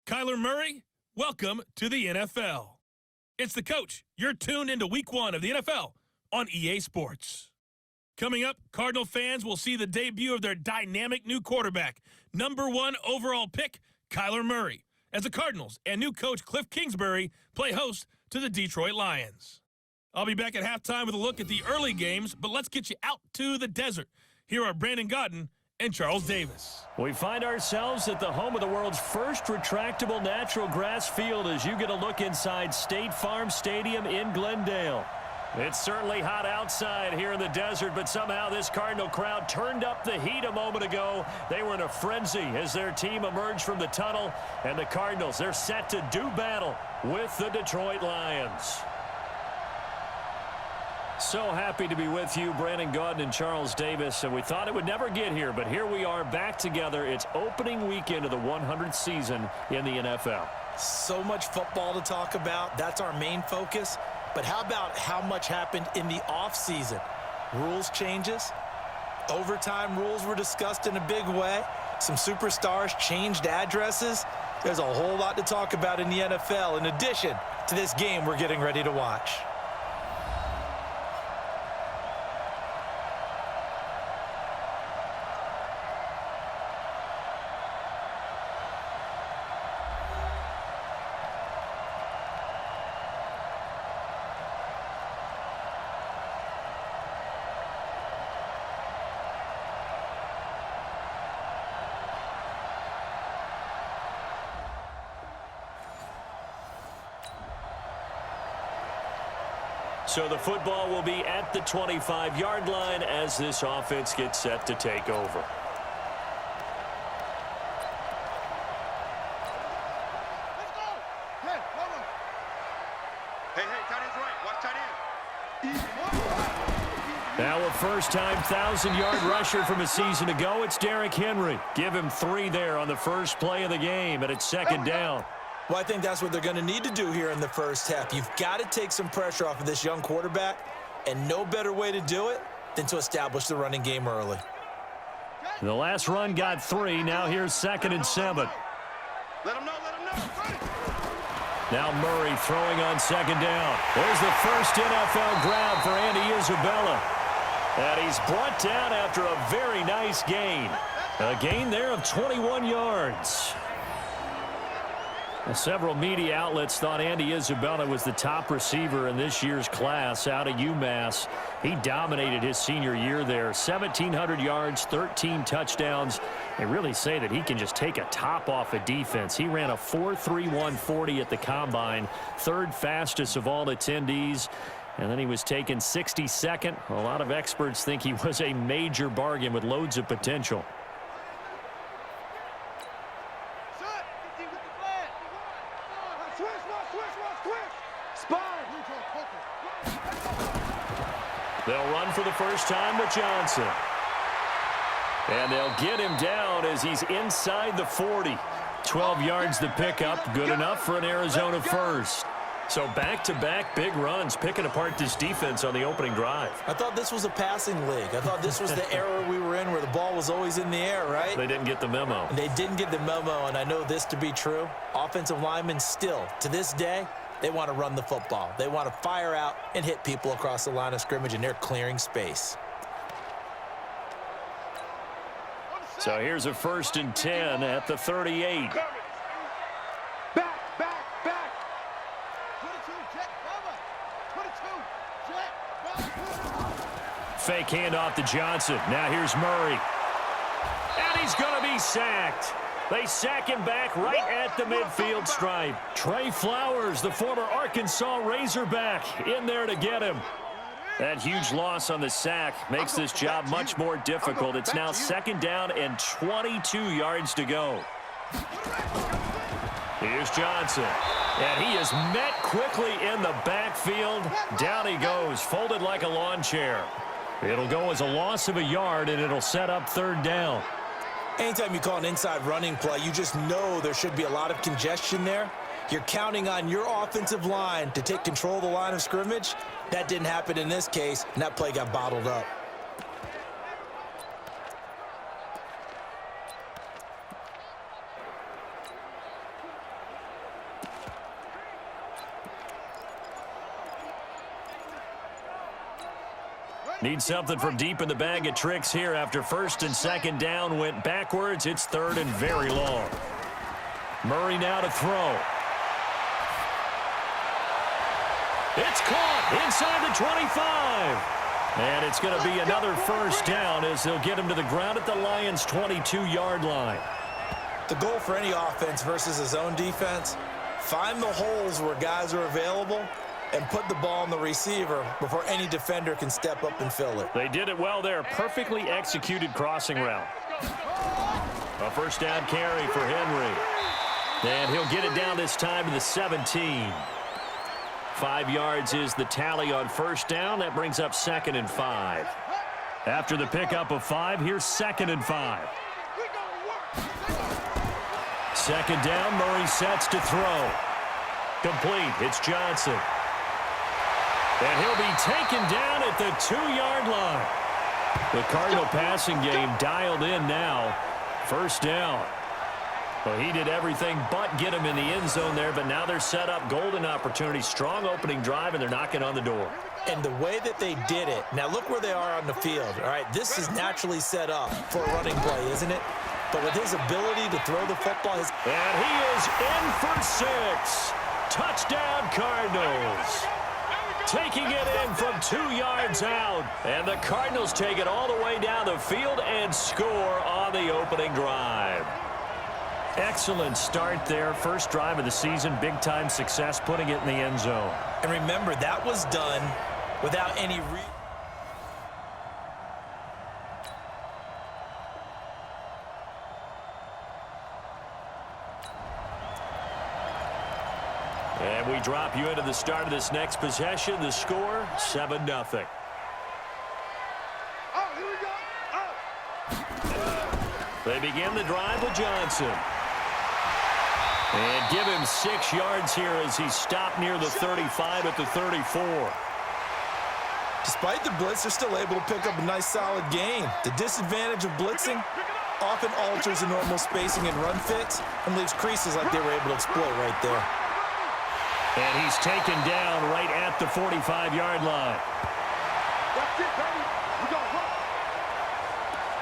Kyler Murray, welcome to the NFL. It's the coach. You're tuned into Week 1 of the NFL on EA Sports. Coming up, Cardinal fans will see the debut of their dynamic new quarterback, number 1 overall pick, Kyler Murray, as the Cardinals and new coach Cliff Kingsbury play host to the Detroit Lions. I'll be back at halftime with a look at the early games, but let's get you out to the desert. Here are Brandon Godden and Charles Davis. We find ourselves at the home of the world's first retractable natural grass field as you get a look inside State Farm Stadium in Glendale. It's certainly hot outside here in the desert, but somehow this Cardinal crowd turned up the heat a moment ago. They were in a frenzy as their team emerged from the tunnel, and the Cardinals, they're set to do battle with the Detroit Lions. So happy to be with you, Brandon Gaudin and Charles Davis, and we thought it would never get here, but here we are back together. It's opening weekend of the 100th season in the NFL. So much football to talk about. That's our main focus. But how about how much happened in the offseason? Rules changes. Overtime rules were discussed in a big way. Some superstars changed addresses. There's a whole lot to talk about in the NFL in addition to this game we're getting ready to watch. So the football will be at the 25-yard line as this offense gets set to take over. Let's go. Hey, come on. Hey, tight end's right. Watch tight end. Now a first-time 1,000-yard rusher from a season ago. It's Derrick Henry. Give him 3 there on the first play of the game, and it's second down. Well, I think that's what they're going to need to do here in the first half. You've got to take some pressure off of this young quarterback, and no better way to do it than to establish the running game early. The last run got 3. Now here's 2nd and 7. Let him know. Now Murray throwing on 2nd down. There's the first NFL grab for Andy Isabella. And he's brought down after a very nice gain. A gain there of 21 yards. Several media outlets thought Andy Isabella was the top receiver in this year's class out of UMass. He dominated his senior year there. 1,700 yards, 13 touchdowns. They really say that he can just take a top off a defense. He ran a 4.31 40 at the Combine, 3rd fastest of all attendees. And then he was taken 62nd. A lot of experts think he was a major bargain with loads of potential. They'll run for the first time with Johnson. And they'll get him down as he's inside the 40. 12 yards the pickup, good enough for an Arizona first. So back-to-back big runs, picking apart this defense on the opening drive. I thought this was a passing league. I thought this was the era we were in where the ball was always in the air, right? They didn't get the memo. And they didn't get the memo, and I know this to be true. Offensive linemen still, to this day, they want to run the football. They want to fire out and hit people across the line of scrimmage, and they're clearing space. So here's a 1st and 10 at the 38. Back. 22, jet, Fake handoff to Johnson. Now here's Murray. And he's going to be sacked. They sack him back right at the midfield stripe. Trey Flowers, the former Arkansas Razorback, in there to get him. That huge loss on the sack makes this job much more difficult. It's now 2nd down and 22 yards to go. Here's Johnson. And he is met quickly in the backfield. Down he goes, folded like a lawn chair. It'll go as a loss of a yard, and it'll set up 3rd down. Anytime you call an inside running play, you just know there should be a lot of congestion there. You're counting on your offensive line to take control of the line of scrimmage. That didn't happen in this case, and that play got bottled up. Need something from deep in the bag of tricks here after first and second down went backwards. It's third and very long. Murray now to throw. It's caught inside the 25. And it's going to be another first down as they'll get him to the ground at the Lions' 22-yard line. The goal for any offense versus a zone defense, find the holes where guys are available and put the ball on the receiver before any defender can step up and fill it. They did it well there. Perfectly executed crossing route. A first down carry for Henry. And he'll get it down this time to the 17. 5 yards is the tally on first down. That brings up 2nd and 5. After the pickup of 5, here's 2nd and 5. Second down, Murray sets to throw. Complete. It's Johnson. And he'll be taken down at the 2-yard line. The Cardinal passing game dialed in now. First down. Well, he did everything but get him in the end zone there, but now they're set up. Golden opportunity, strong opening drive, and they're knocking on the door. And the way that they did it, now look where they are on the field. All right, this is naturally set up for a running play, isn't it? But with his ability to throw the football. And he is in for 6. Touchdown, Cardinals. Taking it in from 2 yards out. And the Cardinals take it all the way down the field and score on the opening drive. Excellent start there. First drive of the season. Big-time success putting it in the end zone. And remember, that was done without any And we drop you into the start of this next possession. The score, 7-0. Oh, here we go. Oh. They begin the drive with Johnson. And give him 6 yards here as he stopped near the 35 at the 34. Despite the blitz, they're still able to pick up a nice solid gain. The disadvantage of blitzing often alters the normal spacing and run fits and leaves creases like they were able to exploit right there. And he's taken down right at the 45-yard line. That's it, baby. We got run.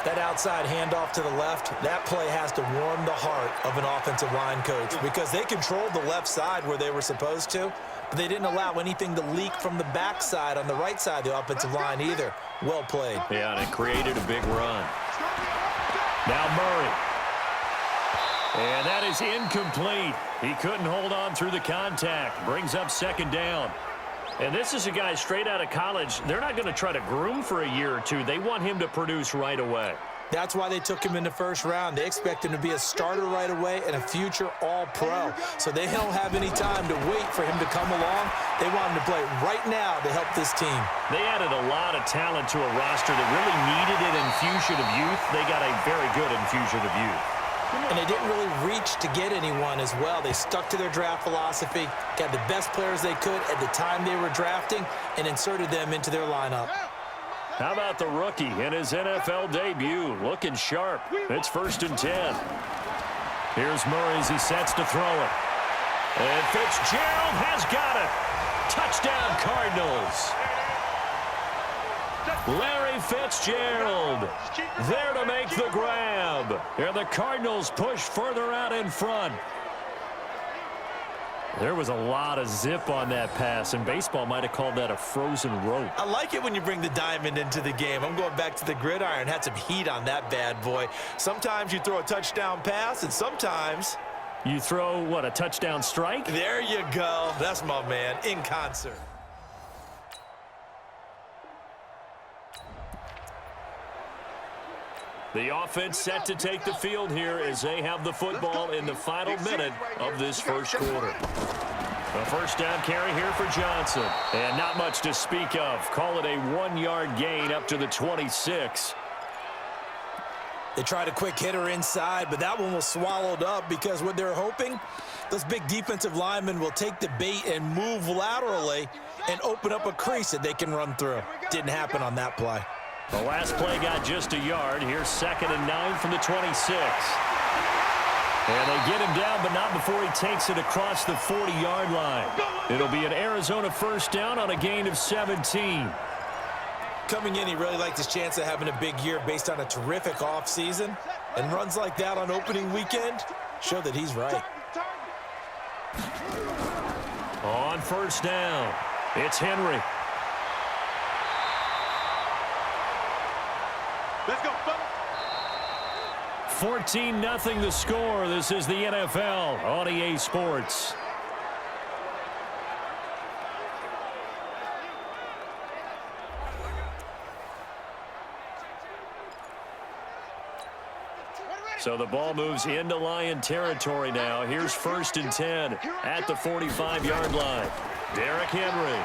That outside handoff to the left, that play has to warm the heart of an offensive line coach because they controlled the left side where they were supposed to, but they didn't allow anything to leak from the backside on the right side of the offensive line either. Well played. Yeah, and it created a big run. Now Murray. And that is incomplete. He couldn't hold on through the contact. Brings up second down. And this is a guy straight out of college. They're not going to try to groom for a year or two. They want him to produce right away. That's why they took him in the first round. They expect him to be a starter right away and a future all-pro. So they don't have any time to wait for him to come along. They want him to play right now to help this team. They added a lot of talent to a roster that really needed an infusion of youth. They got a very good infusion of youth. And they didn't really reach to get anyone as well. They stuck to their draft philosophy, got the best players they could at the time they were drafting, and inserted them into their lineup. How about the rookie in his NFL debut? Looking sharp. It's 1st and 10. Here's Murray as he sets to throw it. And Fitzgerald has got it. Touchdown, Cardinals. Larry Fitzgerald there to make the grab. And the Cardinals push further out in front. There was a lot of zip on that pass, and baseball might have called that a frozen rope. I like it when you bring the diamond into the game. I'm going back to the gridiron. Had some heat on that bad boy. Sometimes you throw a touchdown pass, and sometimes you throw, what, a touchdown strike? There you go. That's my man, in concert. The offense set to take the field here as they have the football in the final minute of this first quarter. A first down carry here for Johnson. And not much to speak of. Call it a 1-yard gain up to the 26. They tried a quick hitter inside, but that one was swallowed up because what they're hoping, those big defensive linemen will take the bait and move laterally and open up a crease that they can run through. Didn't happen on that play. The last play got just a yard. Here's 2nd and 9 from the 26. And they get him down, but not before he takes it across the 40-yard line. It'll be an Arizona first down on a gain of 17. Coming in, he really liked his chance of having a big year based on a terrific offseason. And runs like that on opening weekend show that he's right. On first down, it's Henry. Let's go, fellas. 14-0 the score. This is the NFL on EA Sports. So the ball moves into Lion territory now. Here's 1st and 10 at the 45-yard line. Derrick Henry.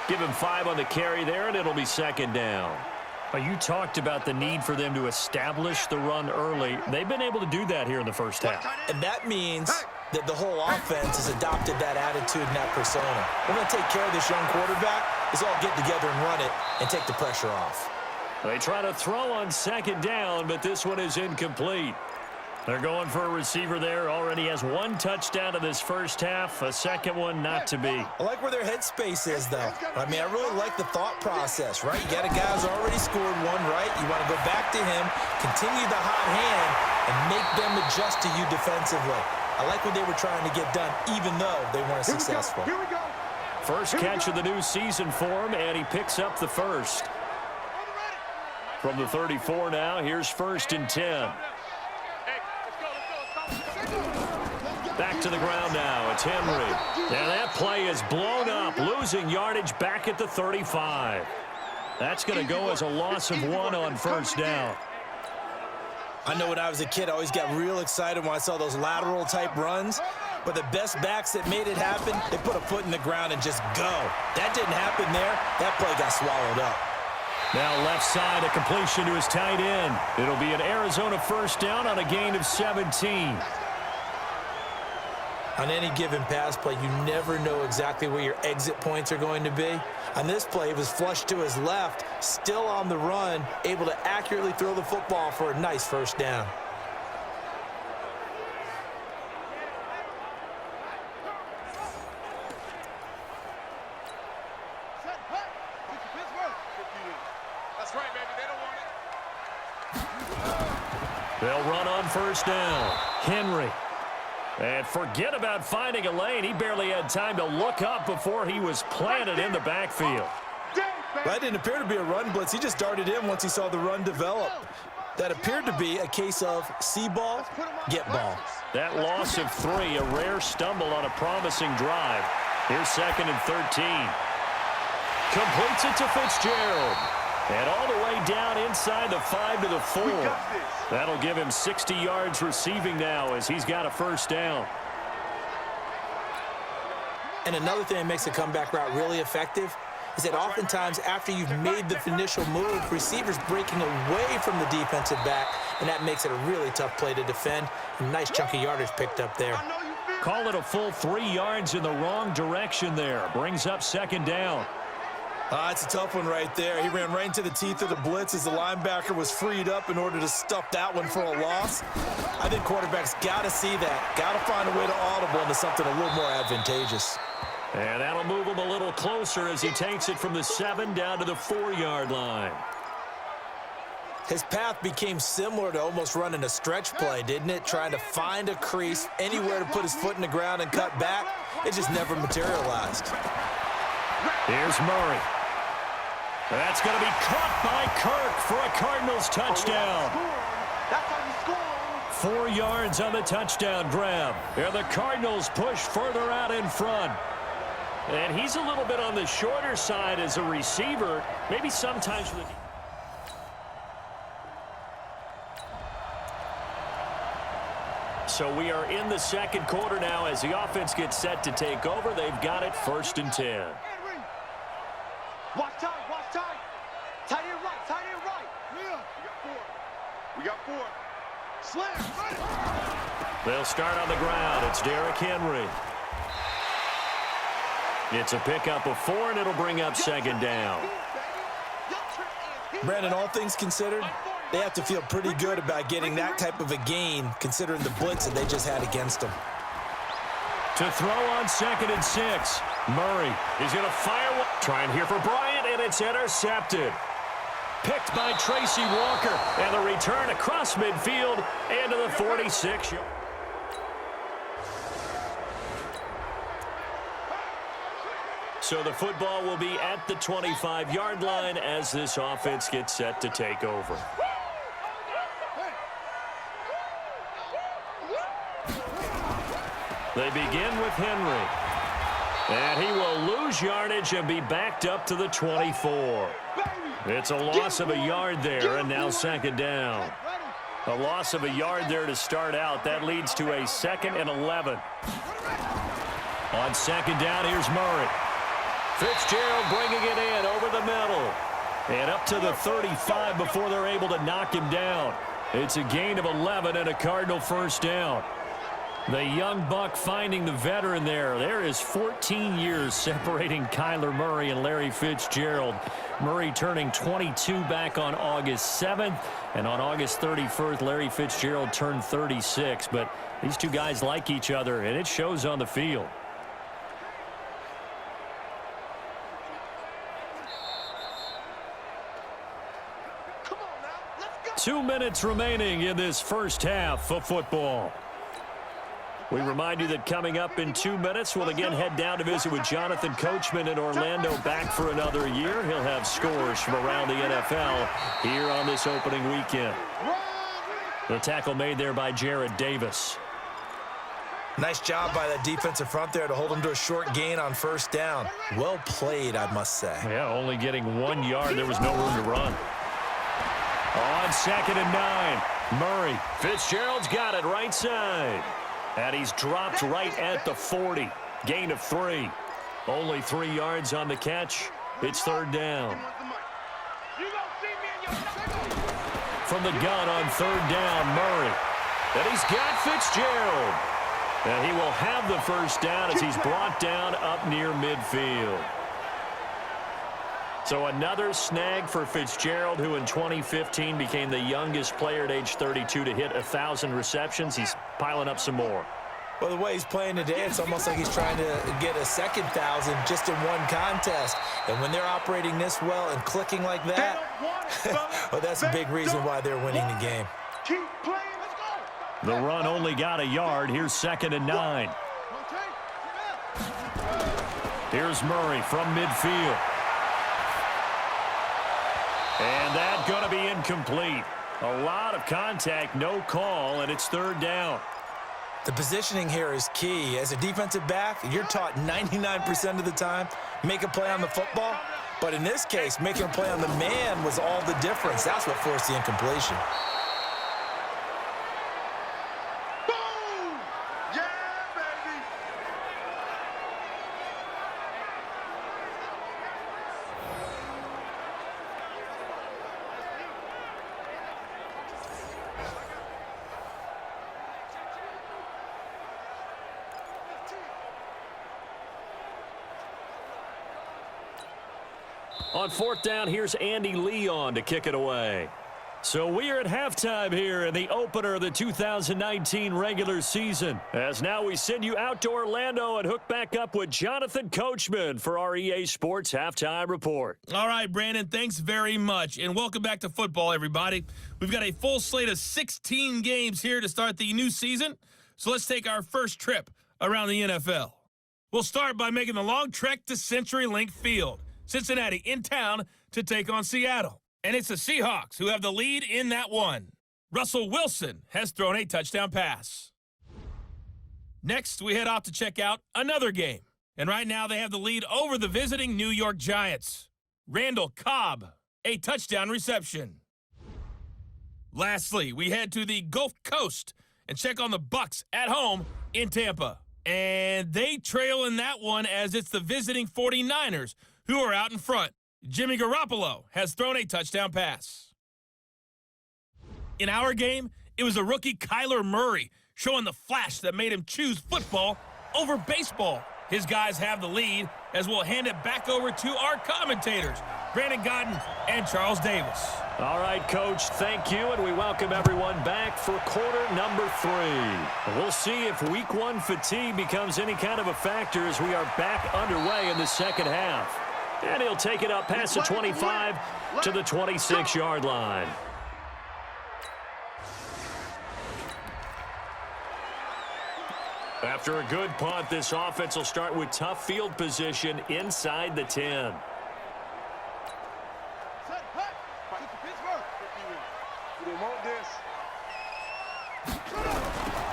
Give him 5 on the carry there, and it'll be 2nd down. You talked about the need for them to establish the run early. They've been able to do that here in the first half. And that means that the whole offense has adopted that attitude and that persona. We're going to take care of this young quarterback. Let's all get together and run it and take the pressure off. They try to throw on 2nd down, but this one is incomplete. They're going for a receiver there. Already has 1 touchdown in this first half. A second one not to be. I like where their headspace is, though. I mean, I really like the thought process, right? You got a guy who's already scored 1, right? You want to go back to him, continue the hot hand, and make them adjust to you defensively. I like what they were trying to get done, even though they weren't successful. Here we go. First catch of the new season for him, and he picks up the first. From the 34 now, here's 1st and 10. Back to the ground now. It's Henry. And that play is blown up, losing yardage back at the 35. That's going to go as a loss of 1 on 1st down. I know when I was a kid, I always got real excited when I saw those lateral-type runs. But the best backs that made it happen, they put a foot in the ground and just go. That didn't happen there. That play got swallowed up. Now left side, a completion to his tight end. It'll be an Arizona 1st down on a gain of 17. On any given pass play, you never know exactly where your exit points are going to be. On this play, it was flushed to his left, still on the run, able to accurately throw the football for a nice 1st down. That's right, baby. They don't want it. They'll run on 1st down. Henry. And forget about finding a lane. He barely had time to look up before he was planted in the backfield. That didn't appear to be a run blitz. He just darted in once he saw the run develop. That appeared to be a case of see ball, get ball. That loss of 3, a rare stumble on a promising drive. Here's 2nd and 13. Completes it to Fitzgerald. And all the way down inside the 5 to the 4. That'll give him 60 yards receiving now as he's got a 1st down. And another thing that makes a comeback route really effective is that oftentimes after you've made the initial move, receivers breaking away from the defensive back, and that makes it a really tough play to defend. A nice chunk of yardage picked up there. Call it a full 3 yards in the wrong direction there. Brings up 2nd down. It's a tough one right there. He ran right into the teeth of the blitz as the linebacker was freed up in order to stuff that one for a loss. I think quarterbacks got to see that. Got to find a way to audible into something a little more advantageous. And that'll move him a little closer as he takes it from the 7 down to the 4-yard line. His path became similar to almost running a stretch play, didn't it? Trying to find a crease, anywhere to put his foot in the ground and cut back. It just never materialized. Here's Murray. That's going to be caught by Kirk for a Cardinals touchdown. 4 yards on the touchdown grab. And the Cardinals push further out in front. And he's a little bit on the shorter side as a receiver. Maybe sometimes with the... So we are in the 2nd quarter now as the offense gets set to take over. They've got it 1st and 10. Watch time, watch time. Tight end right, tight end right. Yeah. We got 4. Slam, They'll start on the ground. It's Derrick Henry. It's a pickup of 4, and it'll bring up 2nd down. Brandon, all things considered, they have to feel pretty good about getting that type of a gain, considering the blitz that they just had against them. To throw on 2nd and 6. Murray is going to fire one. Trying here for Bryant, and it's intercepted. Picked by Tracy Walker, and the return across midfield and to the 46. So the football will be at the 25-yard line as this offense gets set to take over. They begin with Henry. And he will lose yardage and be backed up to the 24. It's a loss of a yard there, and now second down. A loss of a yard there to start out. That leads to a 2nd and 11. On second down, here's Murray. Fitzgerald bringing it in over the middle. And up to the 35 before they're able to knock him down. It's a gain of 11 and a Cardinal first down. The young buck finding the veteran there. There is 14 years separating Kyler Murray and Larry Fitzgerald. Murray turning 22 back on August 7th. And on August 31st, Larry Fitzgerald turned 36. But these two guys like each other, and it shows on the field. Come on now, let's 2 go. minutes remaining in this first half of football. We remind you that coming up in 2 minutes, we'll again head down to visit with Jonathan Coachman in Orlando, back for another year. He'll have scores from around the NFL here on this opening weekend. The tackle made there by Jared Davis. Nice job by that defensive front there to hold him to a short gain on first down. Well played, I must say. Yeah, only getting 1 yard. There was no room to run. On 2nd and 9, Murray. Fitzgerald's got it right side. And he's dropped right at the 40. Gain of 3. Only 3 yards on the catch. It's third down. From the gun on third down, Murray. And he's got Fitzgerald. And he will have the first down as he's brought down up near midfield. So another snag for Fitzgerald, who in 2015 became the youngest player at age 32 to hit 1,000 receptions. He's piling up some more. Well, the way he's playing today, it's almost like he's trying to get a second 1,000 just in one contest. And when they're operating this well and clicking like that, well, that's a big reason why they're winning the game. Keep playing, let's go. The run only got a yard. Here's 2nd and 9. Here's Murray from midfield. And that's going to be incomplete. A lot of contact, no call, and it's third down. The positioning here is key. As a defensive back, you're taught 99% of the time, make a play on the football. But in this case, making a play on the man was all the difference. That's what forced the incompletion. Boom! Yeah, baby! On fourth down, here's Andy Leon to kick it away. So we are at halftime here in the opener of the 2019 regular season. As now we send you out to Orlando and hook back up with Jonathan Coachman for our EA Sports Halftime Report. All right, Brandon, thanks very much. And welcome back to football, everybody. We've got a full slate of 16 games here to start the new season. So let's take our first trip around the NFL. We'll start by making the long trek to CenturyLink Field. Cincinnati in town to take on Seattle. And it's the Seahawks who have the lead in that one. Russell Wilson has thrown a touchdown pass. Next, we head off to check out another game. And right now they have the lead over the visiting New York Giants. Randall Cobb, a touchdown reception. Lastly, we head to the Gulf Coast and check on the Bucs at home in Tampa. And they trail in that one as it's the visiting 49ers who are out in front. Jimmy Garoppolo has thrown a touchdown pass. In our game, it was a rookie Kyler Murray showing the flash that made him choose football over baseball. His guys have the lead as we'll hand it back over to our commentators, Brandon Godden and Charles Davis. All right, Coach, thank you, and we welcome everyone back for quarter number 3. We'll see if week 1 fatigue becomes any kind of a factor as we are back underway in the second half. And he'll take it up past the 25 to the 26-yard line. After a good punt, this offense will start with tough field position inside the 10.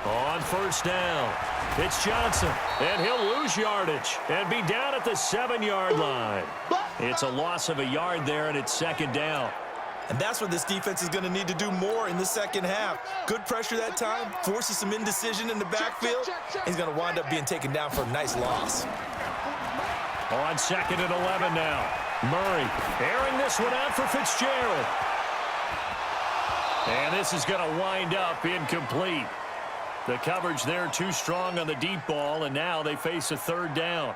On first down, it's Johnson, and he'll lose yardage and be down at the 7-yard line. It's a loss of a yard there, and it's second down. And that's what this defense is going to need to do more in the second half. Good pressure that time, forces some indecision in the backfield. He's going to wind up being taken down for a nice loss. On second and 11 now. Murray airing this one out for Fitzgerald. And this is going to wind up incomplete. The coverage there too strong on the deep ball, and now they face a third down.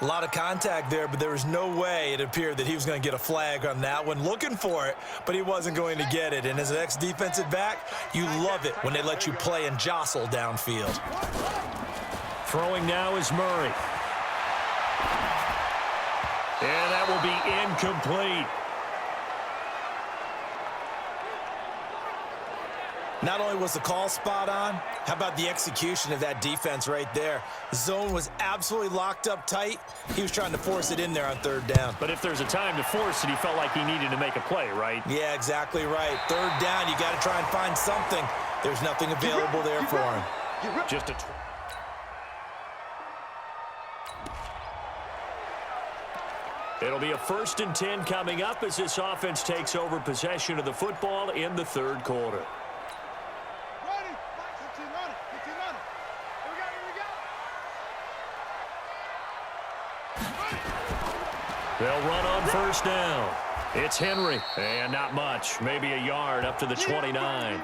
A lot of contact there, but there was no way it appeared that he was going to get a flag on that one. Looking for it, but he wasn't going to get it. And as an ex-defensive back, you love it when they let you play and jostle downfield. Throwing now is Murray. And that will be incomplete. Not only was the call spot on, how about the execution of that defense right there? The zone was absolutely locked up tight. He was trying to force it in there on third down. But if there's a time to force it, he felt like he needed to make a play, right? Yeah, exactly right. Third down, you got to try and find something. There's nothing available there for him. Just a... It'll be a 1st and 10 coming up as this offense takes over possession of the football in the third quarter. They'll run on first down. It's Henry, and not much, maybe a yard up to the 29.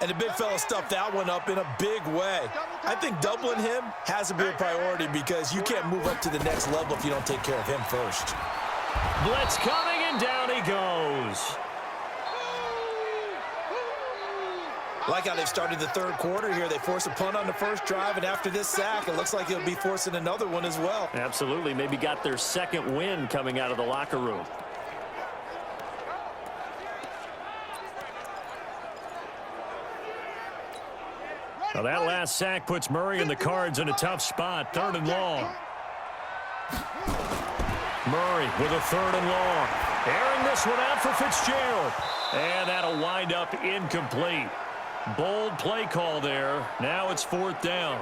And the big fella stuffed that one up in a big way. I think doubling him has to be a priority because you can't move up to the next level if you don't take care of him first. Blitz coming, and down he goes. Like how they've started the third quarter here. They force a punt on the first drive, and after this sack, it looks like they'll be forcing another one as well. Absolutely. Maybe got their second win coming out of the locker room. Now that last sack puts Murray and the Cards in a tough spot. 3rd and long. Murray with a 3rd and long. Airing this one out for Fitzgerald. And that'll wind up incomplete. Bold play call there. Now it's 4th down.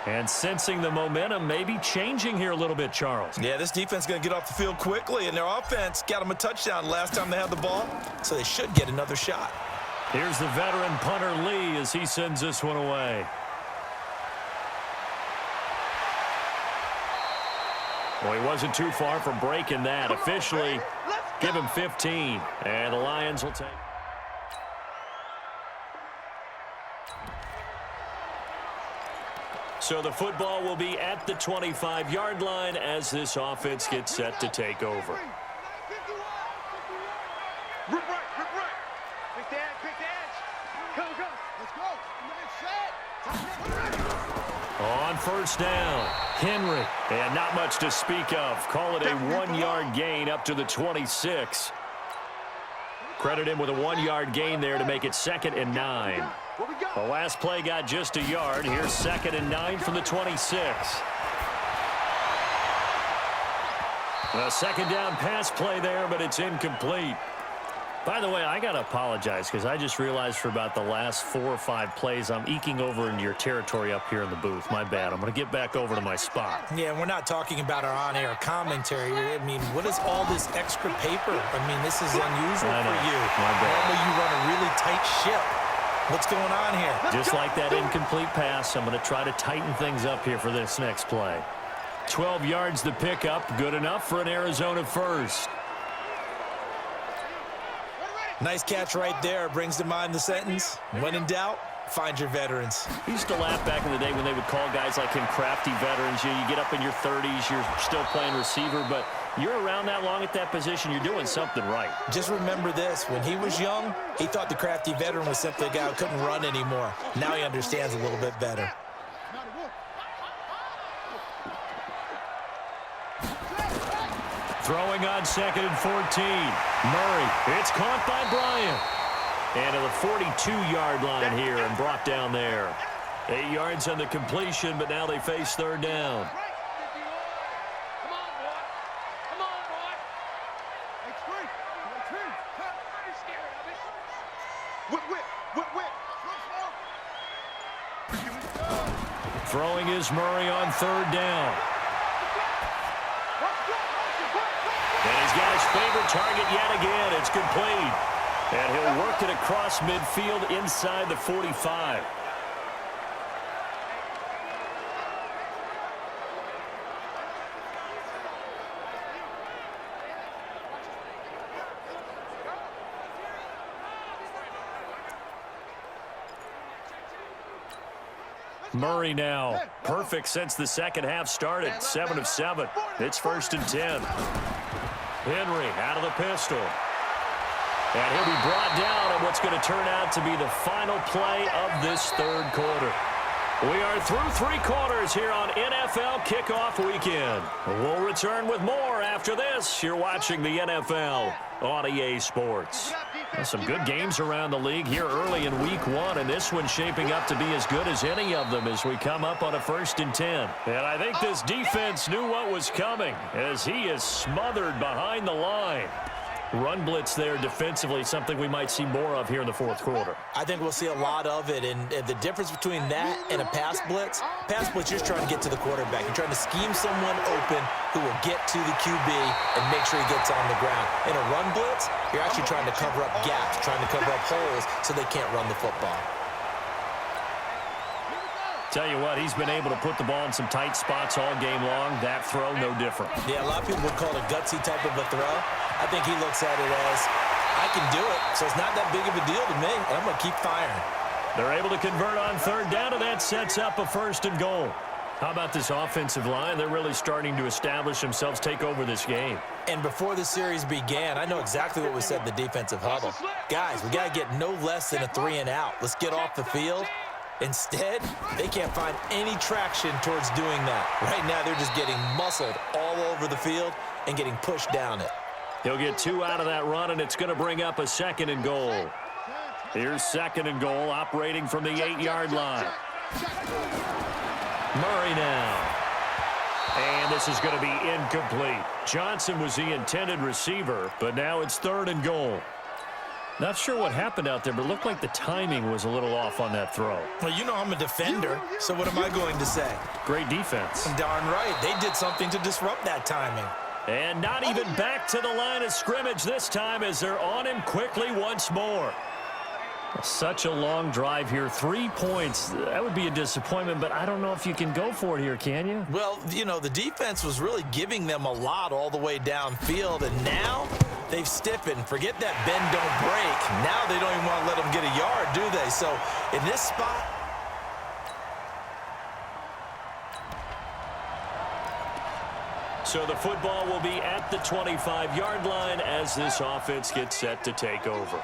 And sensing the momentum maybe changing here a little bit, Charles. Yeah, this defense is going to get off the field quickly, and their offense got them a touchdown last time they had the ball, so they should get another shot. Here's the veteran punter Lee as he sends this one away. Well, he wasn't too far from breaking that. Officially, give him 15, and the Lions will take. So the football will be at the 25-yard line as this offense gets set to take over. Rip right. Quick edge. Go. Let's go. On first down, Henry. And not much to speak of. Call it a 1-yard gain up to the 26. Credit him with a 1-yard gain there to make it 2nd and 9. The last play got just a yard. Here's 2nd and 9 from the 26. A second down pass play there, but it's incomplete. By the way, I got to apologize because I just realized for about the last 4 or 5 plays, I'm eking over into your territory up here in the booth. My bad. I'm going to get back over to my spot. Yeah, we're not talking about our on-air commentary. I mean, what is all this extra paper? I mean, this is unusual for you. My bad. Normally you run a really tight ship. What's going on here? Just like that incomplete pass, I'm going to try to tighten things up here for this next play. 12 yards to pick up. Good enough for an Arizona first. Nice catch right there. Brings to mind the sentence, when in doubt, find your veterans. I used to laugh back in the day when they would call guys like him crafty veterans. You get up in your 30s, you're still playing receiver, but you're around that long at that position, you're doing something right. Just remember this. When he was young, he thought the crafty veteran was simply a guy who couldn't run anymore. Now he understands a little bit better. Throwing on 2nd and 14. Murray, it's caught by Bryant. And to the 42-yard line here and brought down there. 8 yards on the completion, but now they face 3rd down. Throwing is Murray on 3rd down. And he's got his favorite target yet again. It's complete. And he'll work it across midfield inside the 45. Murray now. Perfect since the second half started. 7 of 7. It's 1st and 10. Henry out of the pistol. And he'll be brought down in what's going to turn out to be the final play of this 3rd quarter. We are through 3 quarters here on NFL Kickoff Weekend. We'll return with more after this. You're watching the NFL on EA Sports. Some good games around the league here early in Week 1, and this one's shaping up to be as good as any of them as we come up on a 1st and 10. And I think this defense knew what was coming as he is smothered behind the line. Run blitz there defensively, something we might see more of here in the 4th quarter. I think we'll see a lot of it, and the difference between that and a pass blitz, you're just trying to get to the quarterback. You're trying to scheme someone open who will get to the QB and make sure he gets on the ground. In a run blitz, you're actually trying to cover up gaps, trying to cover up holes so they can't run the football. Tell you what, he's been able to put the ball in some tight spots all game long. That throw, no different. Yeah, a lot of people would call it a gutsy type of a throw. I think he looks at it as, I can do it, so it's not that big of a deal to me, and I'm going to keep firing. They're able to convert on 3rd down, and that sets up a 1st and goal. How about this offensive line? They're really starting to establish themselves, take over this game. And before the series began, I know exactly what we said in the defensive huddle. Guys, we got to get no less than a 3 and out. Let's get off the field. Instead, they can't find any traction towards doing that. Right now, they're just getting muscled all over the field and getting pushed down it. He'll get 2 out of that run, and it's going to bring up a 2nd and goal. Here's 2nd and goal, operating from the 8-yard line. Murray now. And this is going to be incomplete. Johnson was the intended receiver, but now it's 3rd and goal. Not sure what happened out there, but it looked like the timing was a little off on that throw. Well, you know I'm a defender, so what am I going to say? Great defense. Darn right. They did something to disrupt that timing. And not even back to the line of scrimmage this time as they're on him quickly once more. Such a long drive here. 3 points. That would be a disappointment, but I don't know if you can go for it here, can you? Well, you know, the defense was really giving them a lot all the way downfield, and now they've stiffened. Forget that bend, don't break. Now they don't even want to let them get a yard, do they? So in this spot, so the football will be at the 25-yard line as this offense gets set to take over.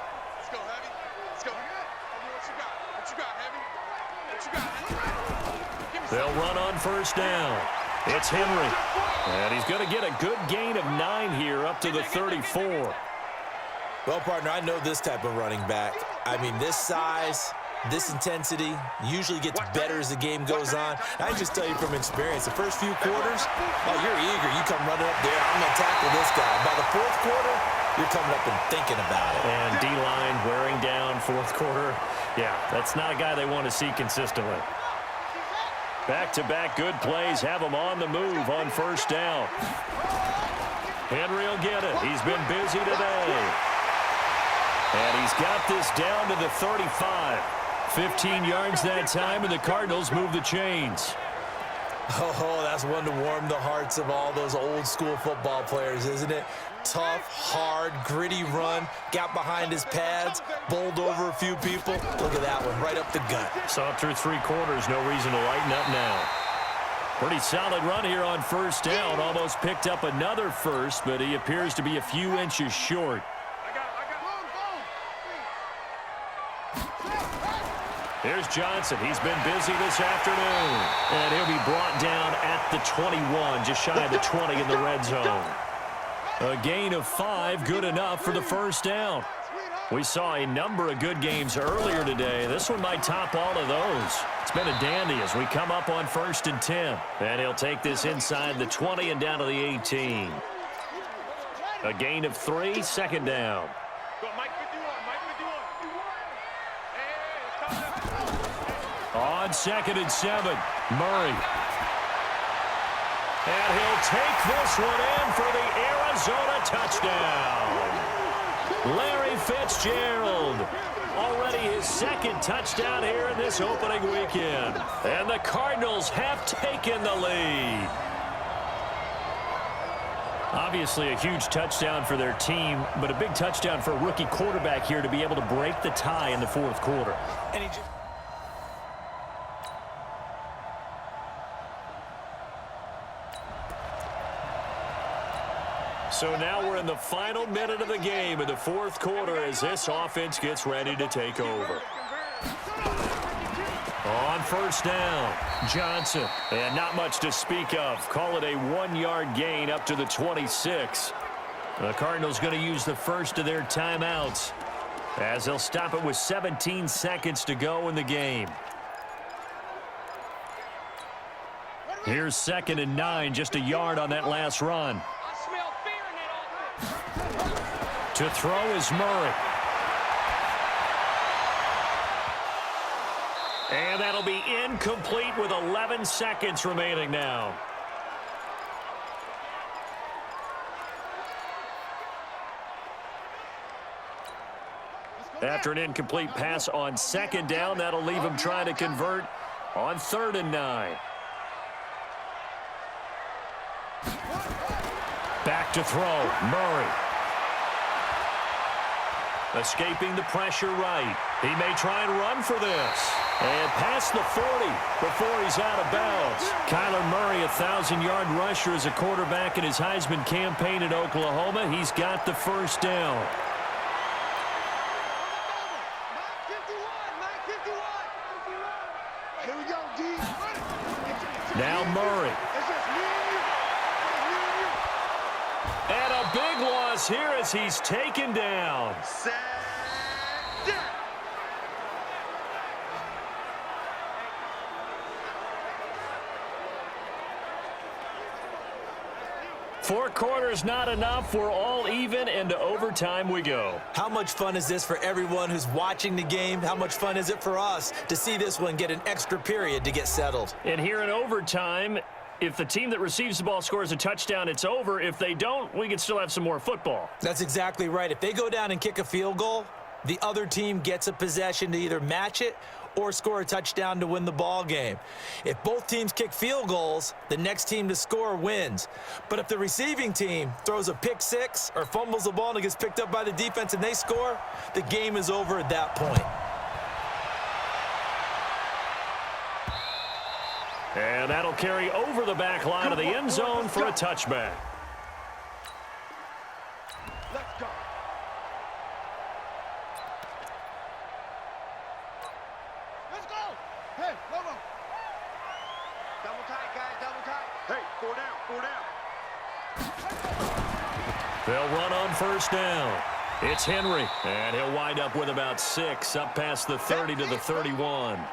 They'll run on 1st down. It's Henry. And he's going to get a good gain of 9 here up to the 34. well, partner, I know this type of running back. I mean, this size, this intensity usually gets better as the game goes on. I can just tell you from experience, the first few quarters, oh, you're eager. You come running up there. I'm going to tackle this guy. By the 4th quarter, you're coming up and thinking about it. And D-line wearing down 4th quarter. Yeah, that's not a guy they want to see consistently. Back-to-back good plays have him on the move on 1st down. Henry will get it. He's been busy today. And he's got this down to the 35. 15 yards that time, and the Cardinals move the chains. Oh, that's one to warm the hearts of all those old-school football players, isn't it? Tough, hard, gritty run, got behind his pads, bowled over a few people. Look at that one, right up the gut. Saw it through 3 quarters, no reason to lighten up now. Pretty solid run here on 1st down. Almost picked up another first, but he appears to be a few inches short. Here's Johnson. He's been busy this afternoon. And he'll be brought down at the 21, just shy of the 20 in the red zone. A gain of 5, good enough for the first down. We saw a number of good games earlier today. This one might top all of those. It's been a dandy as we come up on 1st and 10. And he'll take this inside the 20 and down to the 18. A gain of 3, second down. On 2nd and 7, Murray. And he'll take this one in for the Arizona touchdown. Larry Fitzgerald, already his 2nd touchdown here in this opening weekend. And the Cardinals have taken the lead. Obviously a huge touchdown for their team, but a big touchdown for a rookie quarterback here to be able to break the tie in the 4th quarter. And he just... So now we're in the final minute of the game in the 4th quarter as this offense gets ready to take over. On 1st down, Johnson. And not much to speak of. Call it a 1-yard gain up to the 26. The Cardinals going to use the first of their timeouts as they'll stop it with 17 seconds to go in the game. Here's 2nd and 9, just a yard on that last run. To throw is Murray. And that'll be incomplete with 11 seconds remaining now. After an incomplete pass on 2nd down, that'll leave him trying to convert on 3rd and 9. Back to throw, Murray. Escaping the pressure right. He may try and run for this. And past the 40 before he's out of bounds. Kyler Murray, a 1,000-yard rusher as a quarterback in his Heisman campaign at Oklahoma. He's got the first down. Now Murray. And a big loss here as he's taken down. Four quarters not enough. We're all even, and to overtime we go. How much fun is this for everyone who's watching the game? How much fun is it for us to see this one get an extra period to get settled? And here in overtime, if the team that receives the ball scores a touchdown, it's over. If they don't, we can still have some more football. That's exactly right. If they go down and kick a field goal, the other team gets a possession to either match it or score a touchdown to win the ball game. If both teams kick field goals, the next team to score wins. But if the receiving team throws a pick six or fumbles the ball and it gets picked up by the defense and they score, the game is over at that point. And that'll carry over the back line of the end zone for a touchback. Let's go. Let's go. Hey, come on. Double tight, guys, double tight. Hey, 4 down, 4 down. They'll run on first down. It's Henry, and he'll wind up with about 6 up past the 30 to the 31.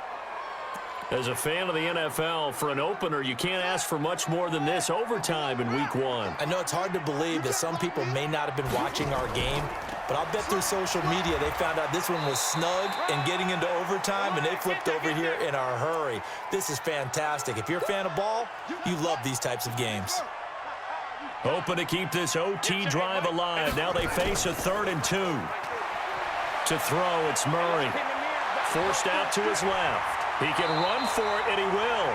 As a fan of the NFL, for an opener, you can't ask for much more than this overtime in Week 1. I know it's hard to believe that some people may not have been watching our game, but I'll bet through social media they found out this one was snug and getting into overtime, and they flipped over here in a hurry. This is fantastic. If you're a fan of ball, you love these types of games. Hoping to keep this OT drive alive. Now they face a 3rd and 2. To throw, it's Murray. Forced out to his left. He can run for it, and he will.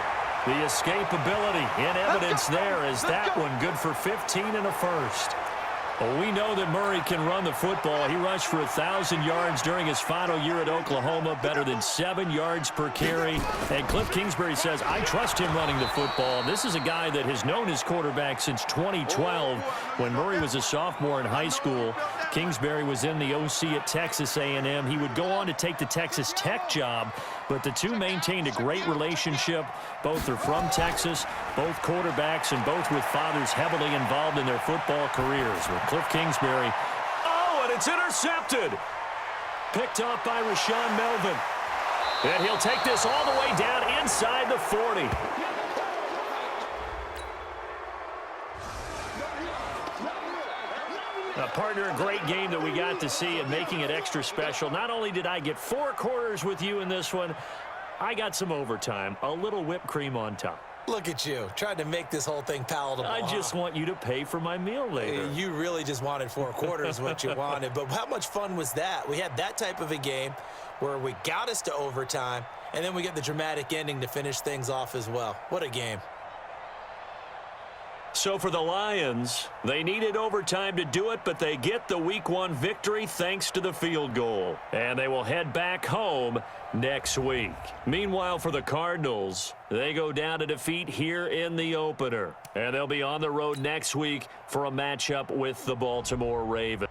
The escapability in evidence there is that one good for 15 and a first. Well, we know that Murray can run the football. He rushed for 1,000 yards during his final year at Oklahoma, better than 7 yards per carry. And Cliff Kingsbury says, I trust him running the football. This is a guy that has known his quarterback since 2012 when Murray was a sophomore in high school. Kingsbury was in the OC at Texas A&M. He would go on to take the Texas Tech job, but the two maintained a great relationship. Both are from Texas, both quarterbacks, and both with fathers heavily involved in their football careers. With Cliff Kingsbury. Oh, and it's intercepted. Picked off by Rashawn Melvin. And he'll take this all the way down inside the 40. Partner, a great game that we got to see and making it extra special. Not only did I get 4 quarters with you in this one, I got some overtime, a little whipped cream on top. Look at you, trying to make this whole thing palatable. I just want you to pay for my meal later. You really just wanted 4 quarters what you wanted. But how much fun was that? We had that type of a game where we got us to overtime, and then we get the dramatic ending to finish things off as well. What a game. So for the Lions, they needed overtime to do it, but they get the Week 1 victory thanks to the field goal. And they will head back home next week. Meanwhile, for the Cardinals, they go down to defeat here in the opener. And they'll be on the road next week for a matchup with the Baltimore Ravens.